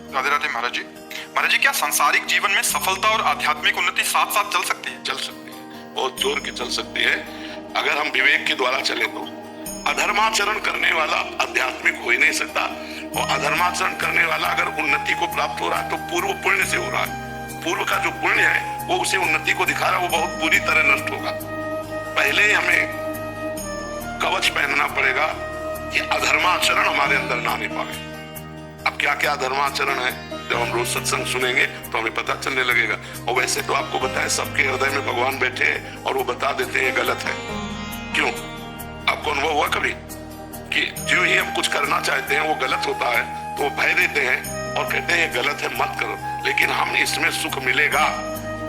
राधे राधे महाराज जी। महाराज जी, क्या सांसारिक जीवन में सफलता और आध्यात्मिक उन्नति साथ साथ चल सकती है? चल सकती है, बहुत जोर की चल सकती है अगर हम विवेक के द्वारा चले तो। अधर्माचरण करने वाला आध्यात्मिक हो ही नहीं सकता, और अधर्माचरण करने वाला अगर उन्नति को प्राप्त हो रहा है तो पूर्व पुण्य से हो रहा है। पूर्व का जो पुण्य है वो उसे उन्नति को दिखा रहा है, वो बहुत बुरी तरह नष्ट होगा। पहले ही हमें कवच पहनना पड़ेगा कि अधर्माचरण हमारे अंदर ना आने पाए। अब क्या क्या धर्माचरण है, जब हम रोज सत्संग सुनेंगे तो हमें पता चलने लगेगा। और वैसे तो आपको पता है सबके हृदय में भगवान बैठे हैं और वो बता देते हैं गलत है। क्यों? आपको अनुभव हुआ कभी कि जो ही हम कुछ करना चाहते हैं वो गलत होता है तो वो भय देते हैं और कहते हैं ये गलत है मत करो, लेकिन हम इसमें सुख मिलेगा,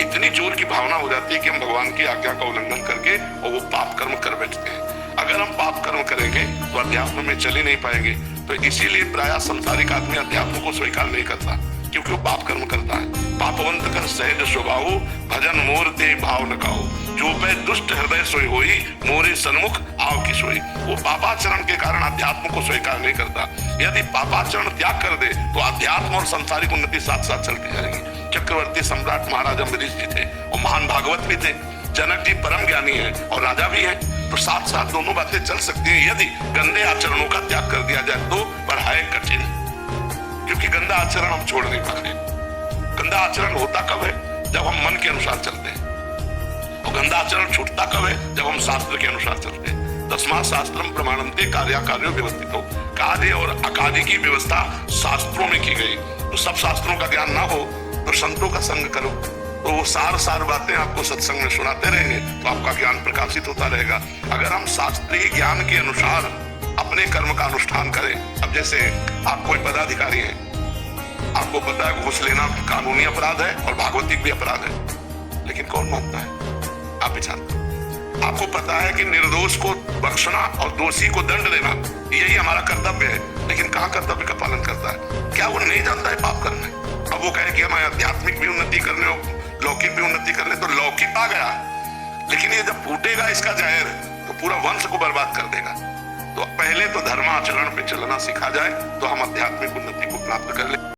इतनी जोर की भावना हो जाती है कि हम भगवान की आज्ञा का उल्लंघन करके और वो पाप कर्म कर बैठते हैं। अगर हम पाप कर्म करेंगे तो अध्यात्म में चल ही नहीं पाएंगे। तो इसीलिए प्रायः संसारिक आदमी अध्यात्म को स्वीकार नहीं करता, क्योंकि वो पाप कर्म करता है। पापवंत कर सहज स्वभाव, भजन मोर ते भाव न खाओ, जो पे दुष्ट हृदय सोई होई, मोरे सन्मुख आव की सोई। वो पापाचरण के कारण अध्यात्म को स्वीकार नहीं करता। यदि पापाचरण त्याग कर दे तो अध्यात्म और संसारिक उन्नति साथ साथ चलती जाएगी। चक्रवर्ती सम्राट महाराजा अम्बरीश जी थे, वो महान भागवत भी थे। जनक जी परम ज्ञानी है और राजा भी है, तो साथ साथ दोनों बातें चल सकती हैं यदि गंदे आचरणों का त्याग कर दिया जाए तो। पर है कठिन, क्योंकि गंदा आचरण हम छोड़ नहीं पाते। गंदा आचरण होता कब है? जब हम मन के अनुसार चलते हैं। और गंदा आचरण छूटता कब है? जब हम शास्त्र के अनुसार चलते हैं। तस्मात् शास्त्रम प्रमाणन्ते कार्याकार्यो व्यवस्थितो। कार्य और अकार्य की व्यवस्था शास्त्रों में की गई। तो सब शास्त्रों का ज्ञान ना हो तो संतों का संग करो, तो वो सार बातें आपको सत्संग में सुनाते रहेंगे तो आपका ज्ञान प्रकाशित होता रहेगा। अगर हम शास्त्रीय ज्ञान के अनुसार अपने कर्म का अनुष्ठान करें, अब जैसे आप कोई पदाधिकारी है, आपको पता है घूस लेना कानूनी अपराध है और भागवतिक भी अपराध है, लेकिन कौन मानता है? आप विचार करो। आपको पता है कि निर्दोष को बख्शना और दोषी को दंड देना यही हमारा कर्तव्य है, लेकिन कहाँ कर्तव्य का पालन करता है? क्या वो नहीं जानता है पाप करना है? अब वो कहे कि हमें आध्यात्मिक भी उन्नति करने हो, लौकिक भी उन्नति करने, तो लौकिक आ गया, लेकिन ये जब फूटेगा इसका जहर तो पूरा वंश को बर्बाद कर देगा। तो पहले तो धर्माचरण पे चलना सिखा जाए तो हम आध्यात्मिक उन्नति को प्राप्त कर ले।